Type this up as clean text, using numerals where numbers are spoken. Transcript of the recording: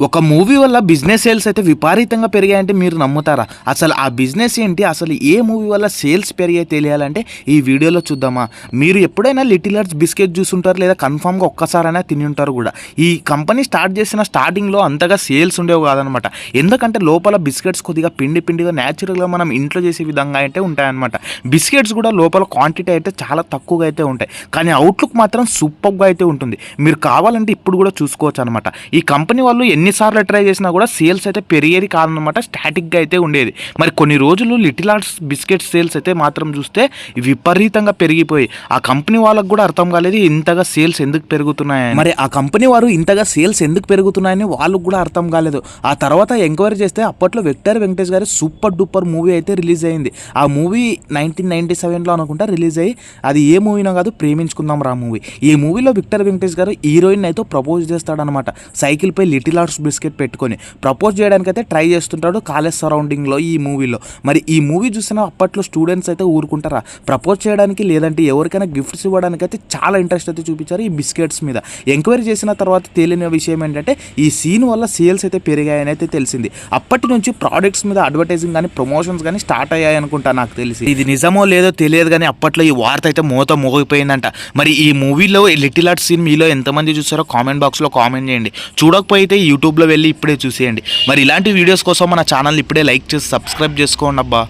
ఒక మూవీ వల్ల business sales అయితే విపరీతంగా పెరిగాయంటే మీరు నమ్ముతారా? అసలు ఆ బిజినెస్ ఏంటి? అసలు ఏ మూవీ వల్ల సేల్స్ పెరిగాయి తెలియాలంటే ఈ వీడియోలో చూద్దామా. మీరు ఎప్పుడైనా లిటిల్ హార్ట్స్ బిస్కెట్ చూసుంటారు, లేదా కన్ఫామ్గా ఒక్కసారైనా తిని ఉంటారు కూడా. ఈ కంపెనీ స్టార్ట్ చేసిన స్టార్టింగ్లో అంతగా సేల్స్ ఉండేవి కాదనమాట. ఎందుకంటే లోపల బిస్కెట్స్ కొద్దిగా పిండిగా న్యాచురల్గా మనం ఇంట్లో చేసే విధంగా అయితే ఉంటాయన్నమాట. బిస్కెట్స్ కూడా లోపల క్వాంటిటీ అయితే చాలా తక్కువగా అయితే ఉంటాయి, కానీ అవుట్లుక్ మాత్రం సూపర్గా అయితే ఉంటుంది. మీరు కావాలంటే ఇప్పుడు కూడా చూసుకోవచ్చు అనమాట. ఈ కంపెనీ వాళ్ళు ఎన్నిసార్లు ట్రై చేసినా కూడా సేల్స్ అయితే పెరిగేది కాదనమాట, స్టాటిక్గా అయితే ఉండేది. మరి కొన్ని రోజులు లిటిల్ హార్ట్స్ బిస్కెట్ సేల్స్ అయితే మాత్రం చూస్తే విపరీతంగా పెరిగిపోయి ఆ కంపెనీ వాళ్ళకు కూడా అర్థం కాలేదు ఇంతగా సేల్స్ ఎందుకు పెరుగుతున్నాయని. మరి ఆ కంపెనీ వారు ఇంతగా సేల్స్ ఎందుకు పెరుగుతున్నాయని వాళ్ళకు కూడా అర్థం కాలేదు. ఆ తర్వాత ఎంక్వైరీ చేస్తే అప్పట్లో విక్టర్ వెంకటేష్ గారి సూపర్ డూపర్ మూవీ అయితే రిలీజ్ అయింది. ఆ మూవీ 1997లో అనుకుంటా రిలీజ్ అయ్యి, అది ఏ మూవీనో కాదు, ప్రేమించుకుందాం రా మూవీ. ఈ మూవీలో విక్టర్ వెంకటేష్ గారు హీరోయిన్ అయితే ప్రపోజ్ చేస్తాడనమాట. సైకిల్ పై లిటిల్ హార్ట్స్ బిస్కెట్ పెట్టుకొని ప్రపోజ్ చేయడానికి అయితే ట్రై చేస్తుంటాడు కాలేజ్ సరౌండింగ్లో ఈ మూవీలో. మరి ఈ మూవీ చూసిన అప్పట్లో స్టూడెంట్స్ అయితే ఊరుకుంటారా? ప్రపోజ్ చేయడానికి లేదంటే ఎవరికైనా గిఫ్ట్స్ ఇవ్వడానికి అయితే చాలా ఇంట్రెస్ట్ అయితే చూపించారు ఈ బిస్కెట్స్ మీద. ఎంక్వైరీ చేసిన తర్వాత తేలిన విషయం ఏంటంటే ఈ సీన్ వల్ల సేల్స్ అయితే పెరిగాయని అయితే తెలిసింది. అప్పటి నుంచి ప్రోడక్ట్స్ మీద అడ్వర్టైజింగ్ కానీ ప్రమోషన్స్ కానీ స్టార్ట్ అయ్యాయి అనుకుంటా నాకు తెలిసి. ఇది నిజమో లేదో తెలియదు కానీ అప్పట్లో ఈ వార్త అయితే మోగిపోయిందంట. మరి ఈ మూవీలో లిటిల్ హార్ట్స్ సీన్ మీలో ఎంతమంది చూసారో కామెంట్ బాక్స్లో కామెంట్ చేయండి. చూడకపోతే యూట్యూబ్లో వెళ్ళి ఇప్పుడే చూసేయండి. మరి ఇలాంటి వీడియోస్ కోసం మన ఛానల్ ఇప్పుడే లైక్ చేసి సబ్స్క్రైబ్ చేసుకోండి అబ్బా.